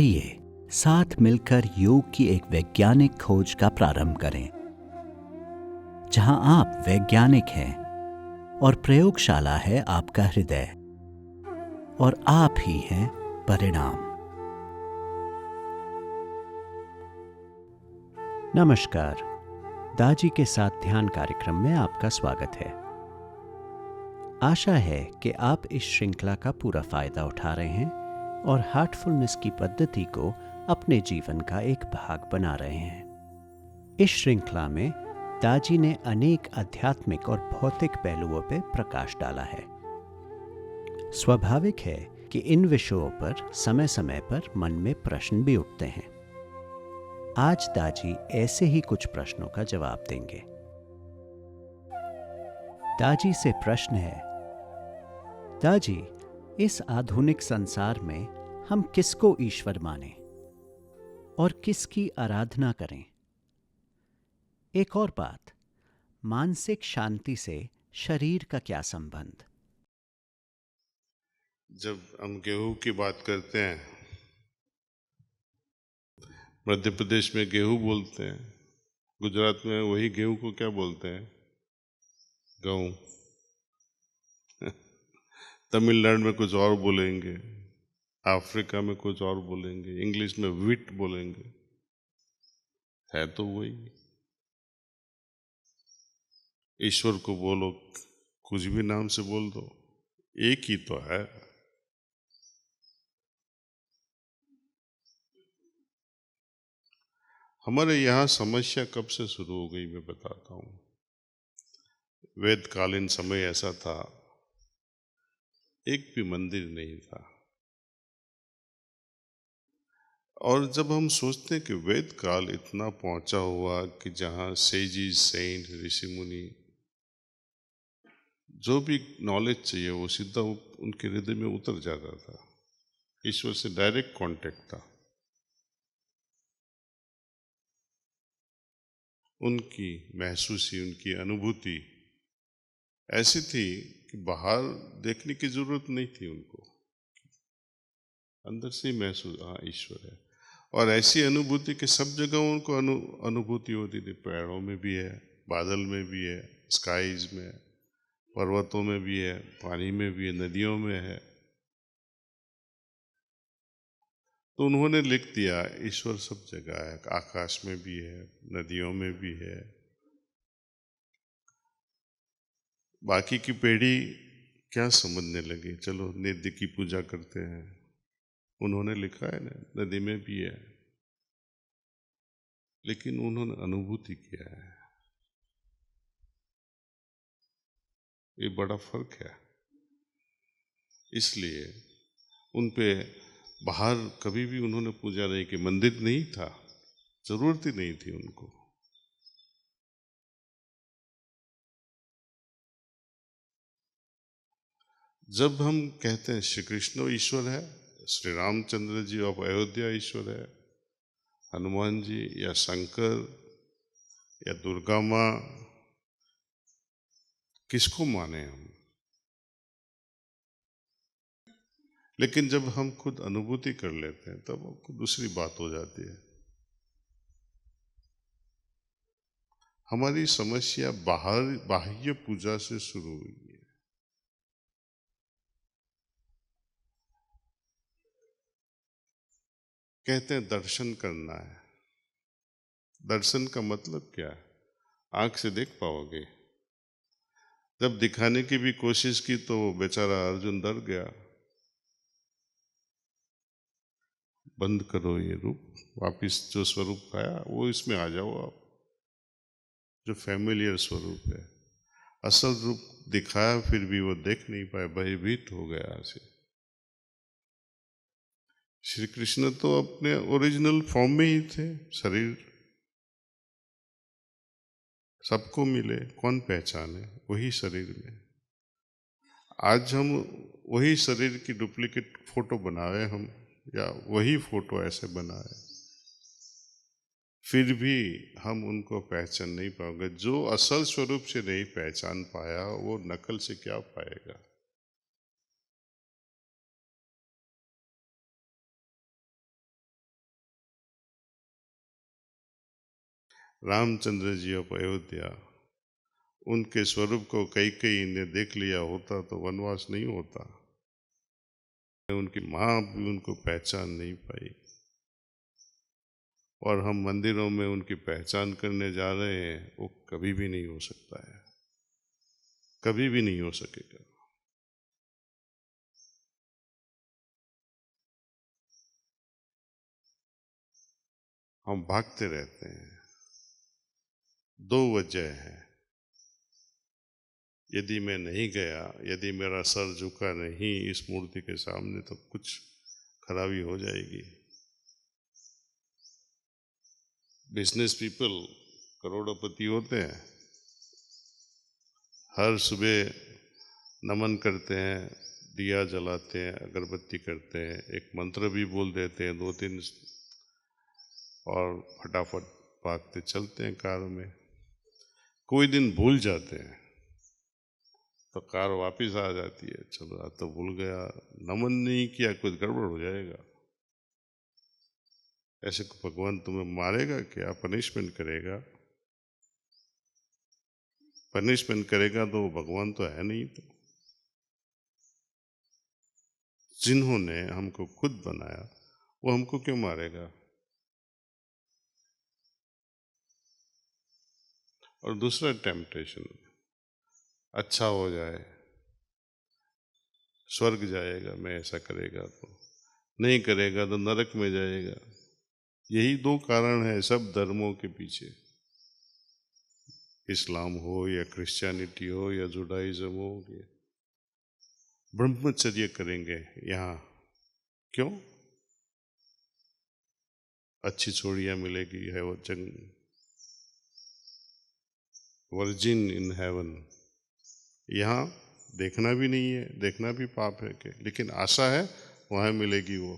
आइए साथ मिलकर योग की एक वैज्ञानिक खोज का प्रारंभ करें, जहां आप वैज्ञानिक हैं और प्रयोगशाला है आपका हृदय और आप ही हैं परिणाम। नमस्कार, दाजी के साथ ध्यान कार्यक्रम में आपका स्वागत है। आशा है कि आप इस श्रृंखला का पूरा फायदा उठा रहे हैं और हार्टफुलनेस की पद्धति को अपने जीवन का एक भाग बना रहे हैं। इस श्रृंखला में दाजी ने अनेक आध्यात्मिक और भौतिक पहलुओं पर प्रकाश डाला है। स्वाभाविक है कि इन विषयों पर समय समय पर मन में प्रश्न भी उठते हैं। आज दाजी ऐसे ही कुछ प्रश्नों का जवाब देंगे। दाजी से प्रश्न है, दाजी, इस आधुनिक संसार में हम किसको ईश्वर मानें और किसकी आराधना करें? एक और बात, मानसिक शांति से शरीर का क्या संबंध? जब हम गेहूं की बात करते हैं, मध्य प्रदेश में गेहूं बोलते हैं, गुजरात में वही गेहूं को क्या बोलते हैं? गेहूं। तमिलनाडु में कुछ और बोलेंगे, अफ्रीका में कुछ और बोलेंगे, इंग्लिश में व्हीट बोलेंगे। है तो वही। ईश्वर को बोलो, कुछ भी नाम से बोल दो, एक ही तो है। हमारे यहाँ समस्या कब से शुरू हो गई मैं बताता हूँ। वेदकालीन समय ऐसा था, एक भी मंदिर नहीं था। और जब हम सोचते हैं कि वेद काल इतना पहुंचा हुआ कि जहाँ सेजिस, सेंट, ऋषि मुनि, जो भी नॉलेज चाहिए वो सीधा उनके हृदय में उतर जाता था। ईश्वर से डायरेक्ट कांटेक्ट था। उनकी महसूसी, उनकी अनुभूति ऐसी थी कि बाहर देखने की जरूरत नहीं थी उनको, अंदर से ही महसूस, हाँ ईश्वर है। और ऐसी अनुभूति कि सब जगह उनको अनुभूति होती थी। पेड़ों में भी है, बादल में भी है, स्काईज में, पर्वतों में भी है, पानी में भी है, नदियों में है। तो उन्होंने लिख दिया ईश्वर सब जगह है, आकाश में भी है, नदियों में भी है। बाकी की पीढ़ी क्या समझने लगी, चलो निधि की पूजा करते हैं। उन्होंने लिखा है ना, नदी में भी है, लेकिन उन्होंने अनुभूति किया है। ये बड़ा फर्क है। इसलिए उन पे बाहर कभी भी उन्होंने पूजा नहीं की। मंदिर नहीं था, जरूरत ही नहीं थी उनको। जब हम कहते हैं श्री कृष्ण ईश्वर है, श्री रामचंद्र जी ऑफ अयोध्या ईश्वर है, हनुमान जी या शंकर या दुर्गा माँ, किसको माने हम? लेकिन जब हम खुद अनुभूति कर लेते हैं तब दूसरी बात हो जाती है। हमारी समस्या बाह्य पूजा से शुरू हुई है। कहते हैं दर्शन करना है। दर्शन का मतलब क्या है? आंख से देख पाओगे? जब दिखाने की भी कोशिश की तो बेचारा अर्जुन डर गया। बंद करो ये रूप, वापिस जो स्वरूप पाया वो इसमें आ जाओ आप, जो फैमिलियर स्वरूप है। असल रूप दिखाया फिर भी वो देख नहीं पाए, भयभीत हो गया ऐसे। श्री कृष्ण तो अपने ओरिजिनल फॉर्म में ही थे। शरीर सबको मिले, कौन पहचाने वही शरीर में। आज हम वही शरीर की डुप्लीकेट फोटो बनाए हम, या वही फोटो ऐसे बनाए, फिर भी हम उनको पहचान नहीं पाओगे। जो असल स्वरूप से नहीं पहचान पाया वो नकल से क्या पाएगा? रामचंद्र जी ऑफ अयोध्या, उनके स्वरूप को कई ने देख लिया होता तो वनवास नहीं होता। उनकी माँ भी उनको पहचान नहीं पाई, और हम मंदिरों में उनकी पहचान करने जा रहे हैं, वो कभी भी नहीं हो सकता है, कभी भी नहीं हो सकेगा। हम भागते रहते हैं। दो वजह है। यदि मैं नहीं गया, यदि मेरा सर झुका नहीं इस मूर्ति के सामने, तो कुछ खराबी हो जाएगी। बिजनेस पीपल करोड़पति होते हैं, हर सुबह नमन करते हैं, दिया जलाते हैं, अगरबत्ती करते हैं, एक मंत्र भी बोल देते हैं 2-3, और फटाफट भागते चलते हैं कार में। कोई दिन भूल जाते हैं तो कार वापस आ जाती है, चलो आज तो भूल गया, नमन नहीं किया, कुछ गड़बड़ हो जाएगा। ऐसे भगवान तुम्हें मारेगा क्या? पनिशमेंट करेगा? पनिशमेंट करेगा तो वो भगवान तो है नहीं। तो जिन्होंने हमको खुद बनाया वो हमको क्यों मारेगा? और दूसरा टेम्पटेशन, अच्छा हो जाए, स्वर्ग जाएगा, मैं ऐसा करेगा तो, नहीं करेगा तो नरक में जाएगा। यही दो कारण है सब धर्मों के पीछे, इस्लाम हो या क्रिश्चियनिटी हो या जुडाइज्म हो। ब्रह्मचर्य करेंगे यहाँ, क्यों? अच्छी छोड़ियाँ मिलेगी, है वो जंग, वर्जिन इन हेवन। यहाँ देखना भी नहीं है, देखना भी पाप है के, लेकिन आशा है वहाँ मिलेगी वो।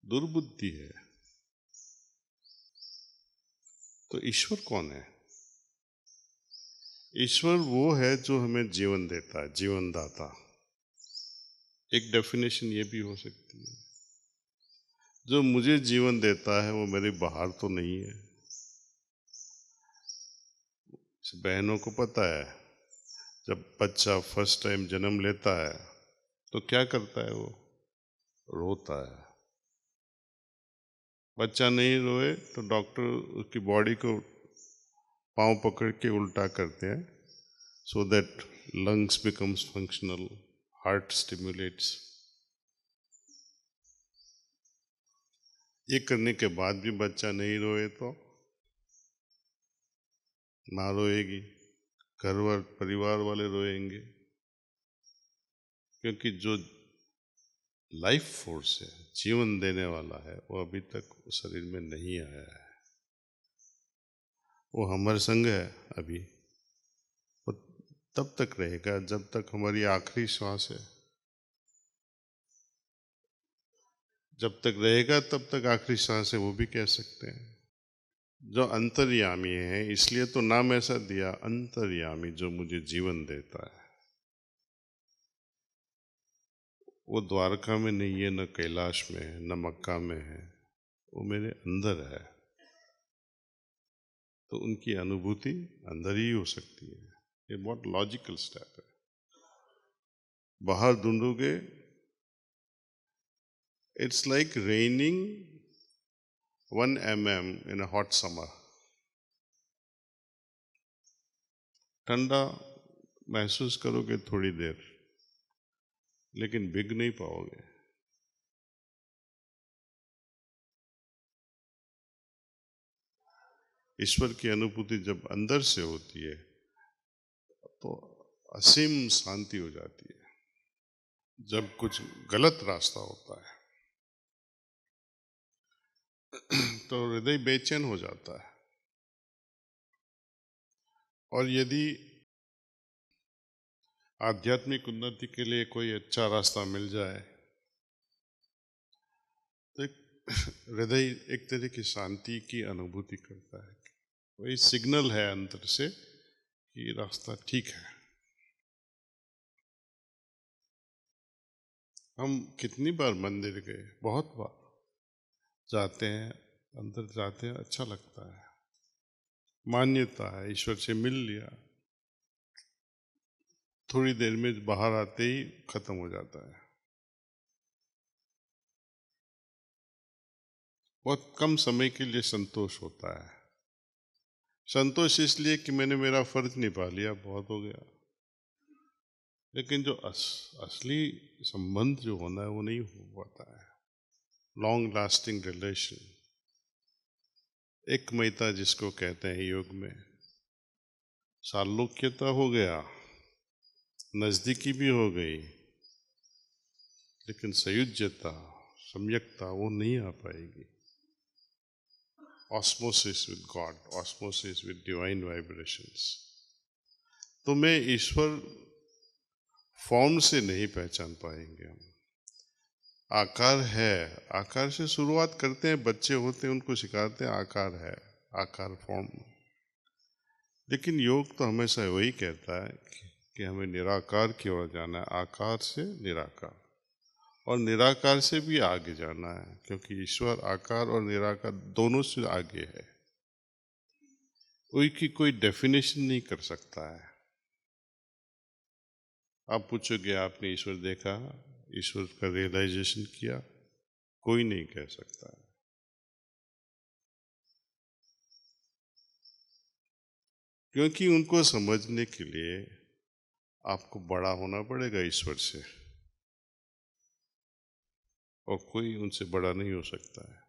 दुर्बुद्धि है। तो ईश्वर कौन है? ईश्वर वो है जो हमें जीवन देता है, जीवन दाता। एक डेफिनेशन ये भी हो सकती है, जो मुझे जीवन देता है वो मेरे बाहर तो नहीं है। बहनों को पता है, जब बच्चा फर्स्ट टाइम जन्म लेता है तो क्या करता है? वो रोता है। बच्चा नहीं रोए तो डॉक्टर उसकी बॉडी को पांव पकड़ के उल्टा करते हैं, so that lungs becomes functional, heart stimulates। ये करने के बाद भी बच्चा नहीं रोए तो माँ रोएगी, घर परिवार वाले रोएंगे, क्योंकि जो लाइफ फोर्स है, जीवन देने वाला है, वो अभी तक शरीर में नहीं आया है। वो हमारे संग है अभी, वो तब तक रहेगा जब तक हमारी आखिरी श्वास है। जब तक रहेगा तब तक आखिरी सांस है, वो भी कह सकते हैं। जो अंतर्यामी है, इसलिए तो नाम ऐसा दिया, अंतर्यामी, जो मुझे जीवन देता है। वो द्वारका में नहीं है, न कैलाश में है, न मक्का में है, वो मेरे अंदर है। तो उनकी अनुभूति अंदर ही हो सकती है। ये बहुत लॉजिकल स्टेप है। बाहर ढूंढोगे, it's like raining 1 mm in a hot summer. ठंडा महसूस करोगे थोड़ी देर, लेकिन भीग नहीं पाओगे। ईश्वर की अनुभूति जब अंदर से होती है तो असीम शांति हो जाती है। जब कुछ गलत रास्ता होता है तो हृदय बेचैन हो जाता है, और यदि आध्यात्मिक उन्नति के लिए कोई अच्छा रास्ता मिल जाए तो हृदय एक तरह की शांति की अनुभूति करता है। वही सिग्नल है अंदर से कि रास्ता ठीक है। हम कितनी बार मंदिर गए? बहुत बार। जाते हैं, अंदर जाते हैं, अच्छा लगता है, मान्यता है, ईश्वर से मिल लिया, थोड़ी देर में बाहर आते ही खत्म हो जाता है। बहुत कम समय के लिए संतोष होता है। संतोष इसलिए कि मैंने मेरा फर्ज निभा लिया, बहुत हो गया। लेकिन जो असली संबंध जो होना है वो नहीं हो पाता है। लॉन्ग लास्टिंग रिलेशन, एकमयता जिसको कहते हैं योग में, सालोक्यता हो गया, नजदीकी भी हो गई, लेकिन संयुज्यता, सम्यकता वो नहीं आ पाएगी। Osmosis with God, osmosis with divine vibrations. तो मैं ईश्वर फॉर्म से नहीं पहचान पाएंगे हम। आकार है, आकार से शुरुआत करते हैं, बच्चे होते हैं उनको सिखाते हैं आकार है, आकार फॉर्म। लेकिन योग तो हमेशा वही कहता है कि हमें निराकार की ओर जाना है, आकार से निराकार, और निराकार से भी आगे जाना है, क्योंकि ईश्वर आकार और निराकार दोनों से आगे है। कोई की कोई डेफिनेशन नहीं कर सकता है। आप पूछोगे आपने ईश्वर देखा, ईश्वर का रियलाइजेशन किया, कोई नहीं कह सकता है। क्योंकि उनको समझने के लिए आपको बड़ा होना पड़ेगा ईश्वर से, और कोई उनसे बड़ा नहीं हो सकता है।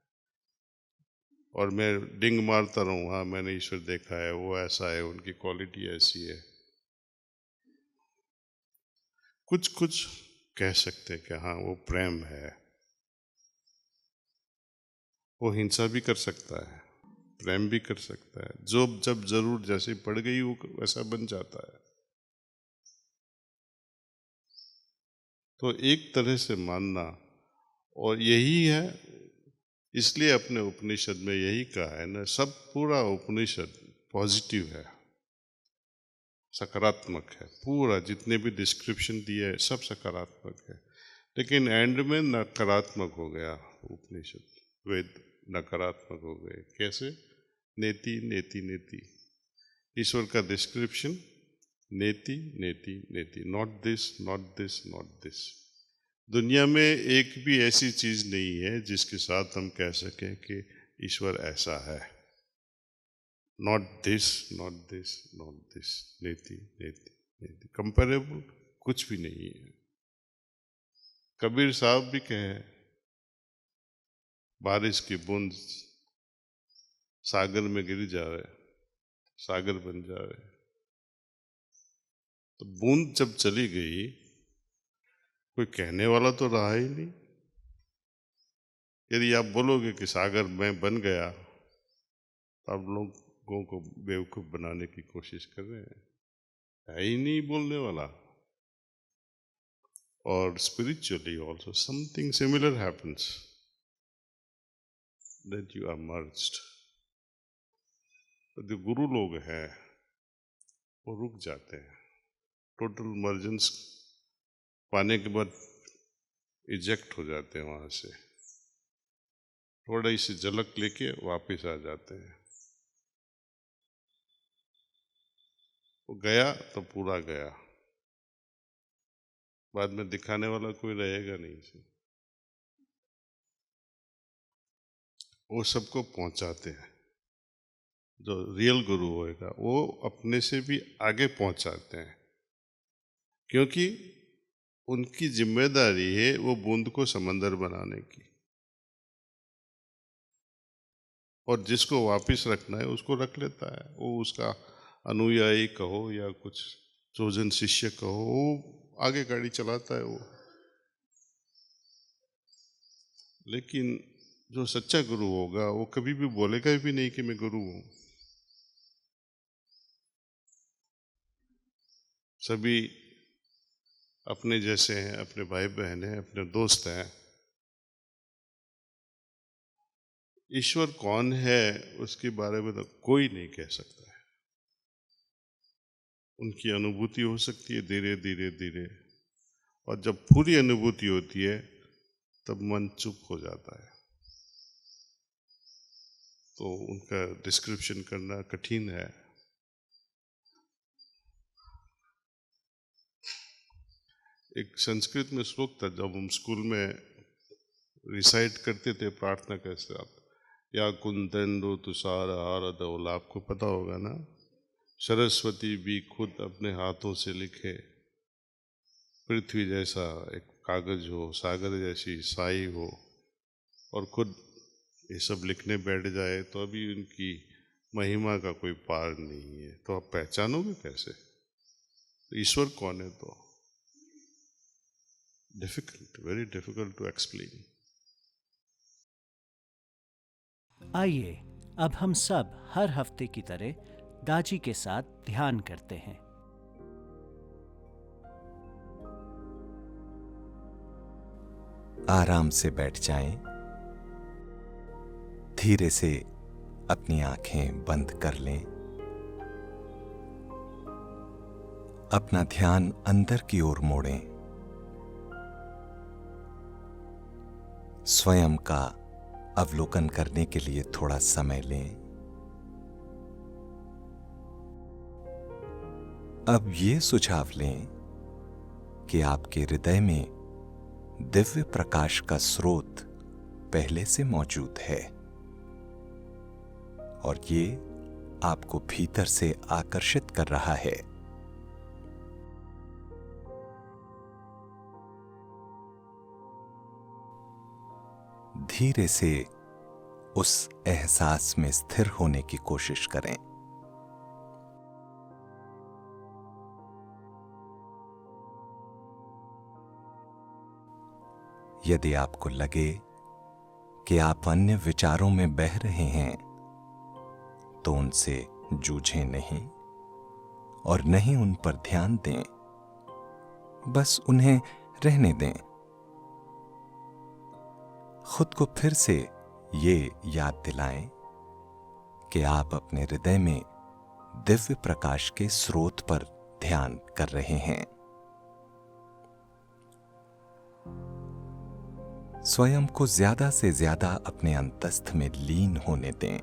और मैं डिंग मारता रहूं, हाँ मैंने ईश्वर देखा है, वो ऐसा है, उनकी क्वालिटी ऐसी है, कुछ कुछ कह सकते हैं कि हाँ वो प्रेम है, वो हिंसा भी कर सकता है, प्रेम भी कर सकता है, जो जब जरूर जैसे पड़ गई वो वैसा बन जाता है। तो एक तरह से मानना, और यही है, इसलिए अपने उपनिषद में यही कहा है ना, सब पूरा उपनिषद पॉजिटिव है, सकारात्मक है, पूरा जितने भी डिस्क्रिप्शन दिए है सब सकारात्मक है। लेकिन एंड में नकारात्मक हो गया उपनिषद, वेद नकारात्मक हो गए। कैसे? नेति नेति नेति, ईश्वर का डिस्क्रिप्शन नेति नेति नेति, not this not this not this. दुनिया में एक भी ऐसी चीज नहीं है जिसके साथ हम कह सकें कि ईश्वर ऐसा है। Not this not this not this, नेति नेति नेति, कंपेरेबल कुछ भी नहीं है। कबीर साहब भी कहे, बारिश की बूंद सागर में गिर जावे, सागर बन जावे। तो बूंद जब चली गई, कोई कहने वाला तो रहा ही नहीं। यदि आप बोलोगे कि सागर में बन गया, तो आप लोगों को बेवकूफ बनाने की कोशिश कर रहे हैं, है ही नहीं बोलने वाला। और spiritually also something similar happens, that you are merged. तो जो गुरु लोग हैं वो रुक जाते हैं, टोटल मर्जेंस पाने के बाद इजेक्ट हो जाते हैं वहां से, थोड़ा सी झलक लेके वापस आ जाते हैं। वो गया तो पूरा गया, बाद में दिखाने वाला कोई रहेगा नहीं से। वो सबको पहुंचाते हैं। जो रियल गुरु होएगा वो अपने से भी आगे पहुंचाते हैं, क्योंकि उनकी जिम्मेदारी है वो बूंद को समंदर बनाने की, और जिसको वापस रखना है उसको रख लेता है। वो उसका अनुयायी कहो या कुछ चोजन शिष्य कहो, वो आगे गाड़ी चलाता है वो। लेकिन जो सच्चा गुरु होगा वो कभी भी बोलेगा भी नहीं कि मैं गुरु हूं। सभी अपने जैसे हैं, अपने भाई बहन हैं, अपने दोस्त हैं। ईश्वर कौन है उसके बारे में तो कोई नहीं कह सकता है। उनकी अनुभूति हो सकती है धीरे धीरे धीरे, और जब पूरी अनुभूति होती है तब मन चुप हो जाता है। तो उनका डिस्क्रिप्शन करना कठिन है। एक संस्कृत में श्लोक था, जब हम स्कूल में रिसाइट करते थे प्रार्थना के साथ, या कुंदेंदु तुषार हार धवल, आपको पता होगा ना। सरस्वती भी खुद अपने हाथों से लिखे, पृथ्वी जैसा एक कागज हो, सागर जैसी साई हो, और खुद ये सब लिखने बैठ जाए तो अभी उनकी महिमा का कोई पार नहीं है। तो आप पहचानोगे कैसे ईश्वर कौन है? तो difficult, very difficult to explain. आइए अब हम सब हर हफ्ते की तरह दाजी के साथ ध्यान करते हैं। आराम से बैठ जाएं, धीरे से अपनी आंखें बंद कर लें, अपना ध्यान अंदर की ओर मोड़ें, स्वयं का अवलोकन करने के लिए थोड़ा समय लें। अब ये सुझाव लें कि आपके हृदय में दिव्य प्रकाश का स्रोत पहले से मौजूद है और ये आपको भीतर से आकर्षित कर रहा है। धीरे से उस एहसास में स्थिर होने की कोशिश करें। यदि आपको लगे कि आप अन्य विचारों में बह रहे हैं तो उनसे जूझें नहीं और नहीं उन पर ध्यान दें, बस उन्हें रहने दें। खुद को फिर से ये याद दिलाएं कि आप अपने हृदय में दिव्य प्रकाश के स्रोत पर ध्यान कर रहे हैं। स्वयं को ज्यादा से ज्यादा अपने अंतस्थ में लीन होने दें।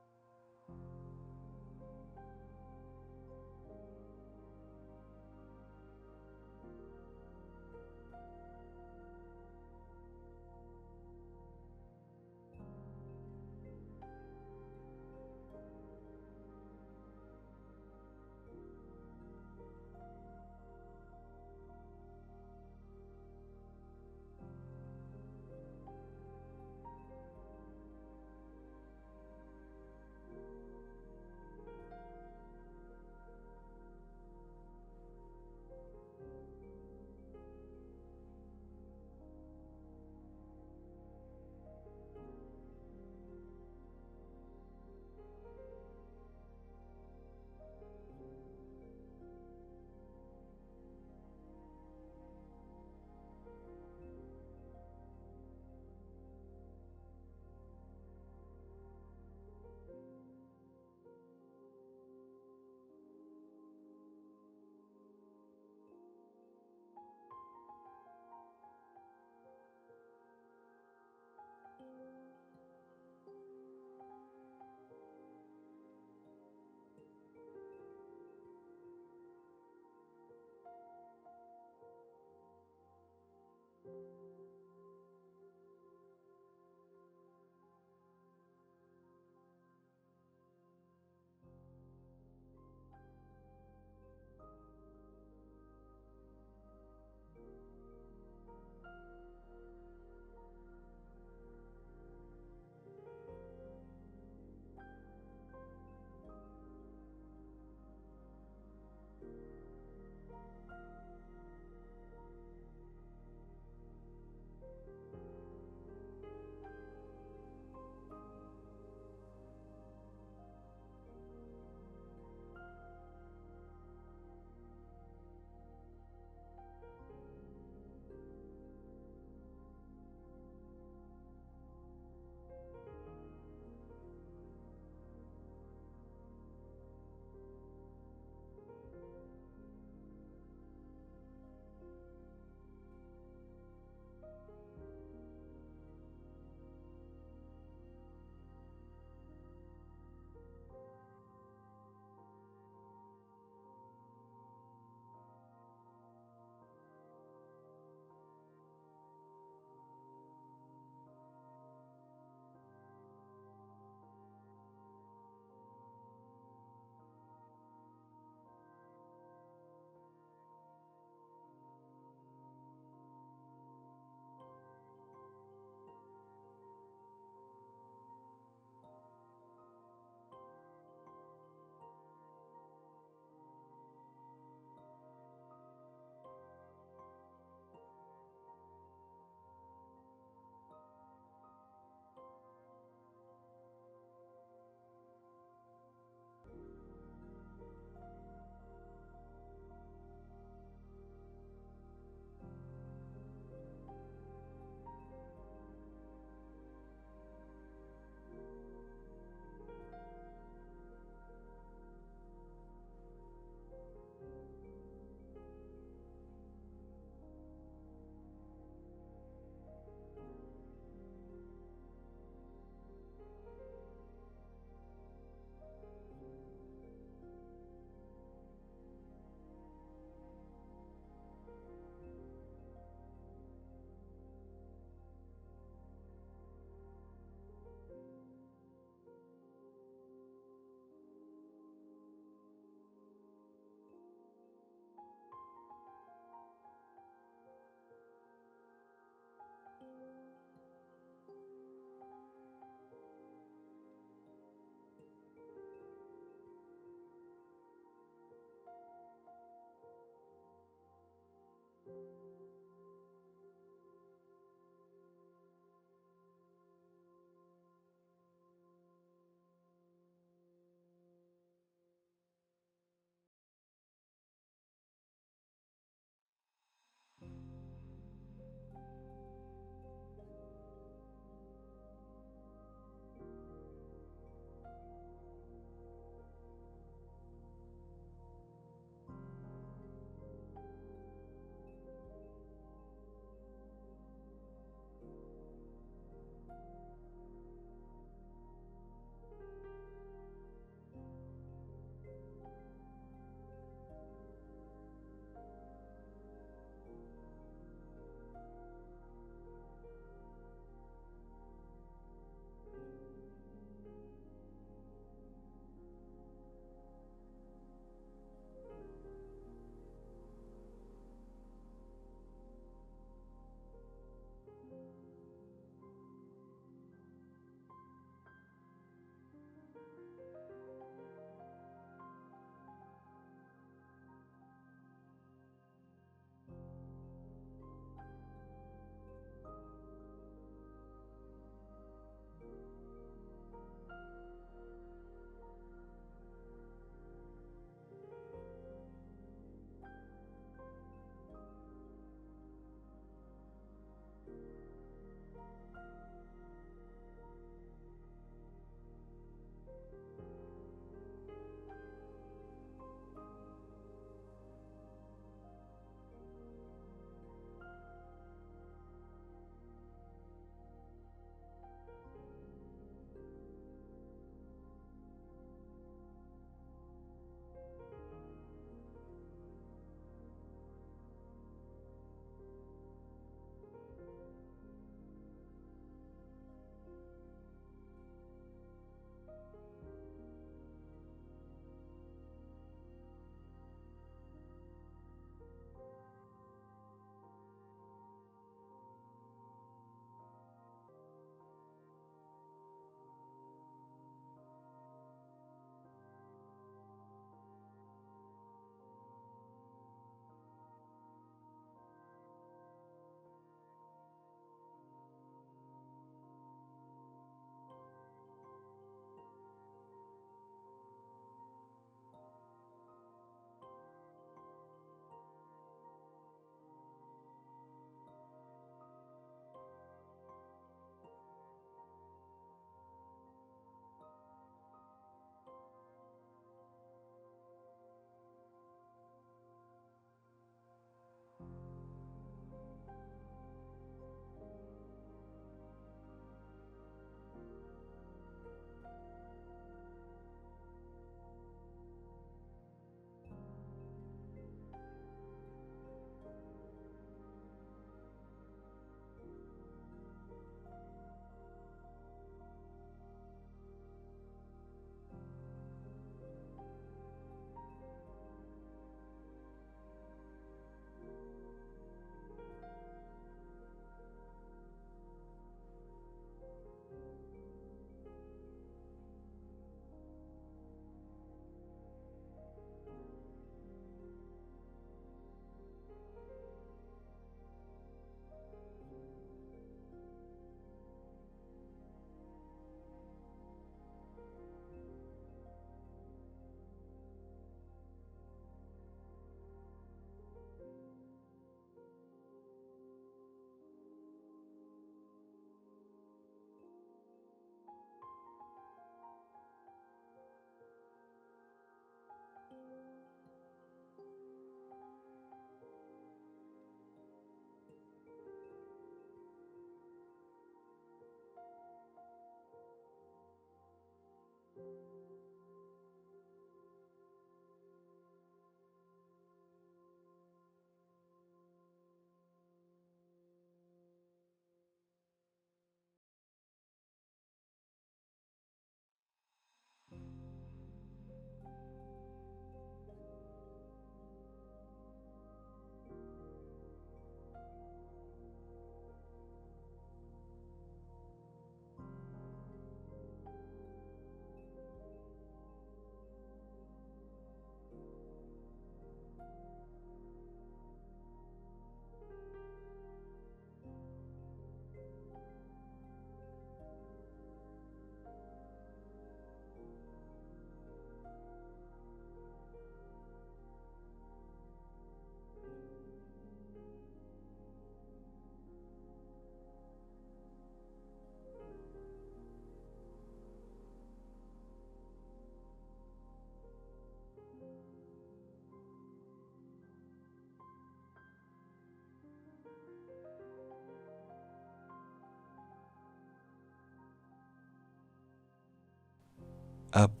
अब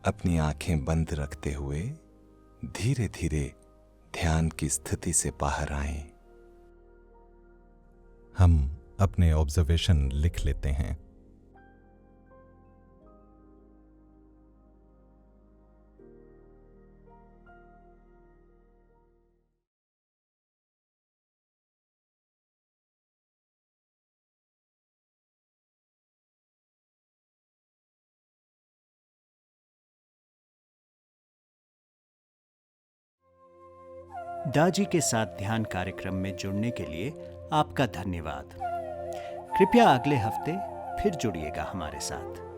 अपनी आंखें बंद रखते हुए धीरे धीरे ध्यान की स्थिति से बाहर आएं। हम अपने ऑब्जर्वेशन लिख लेते हैं। दाजी के साथ ध्यान कार्यक्रम में जुड़ने के लिए आपका धन्यवाद। कृपया अगले हफ्ते फिर जुड़िएगा हमारे साथ।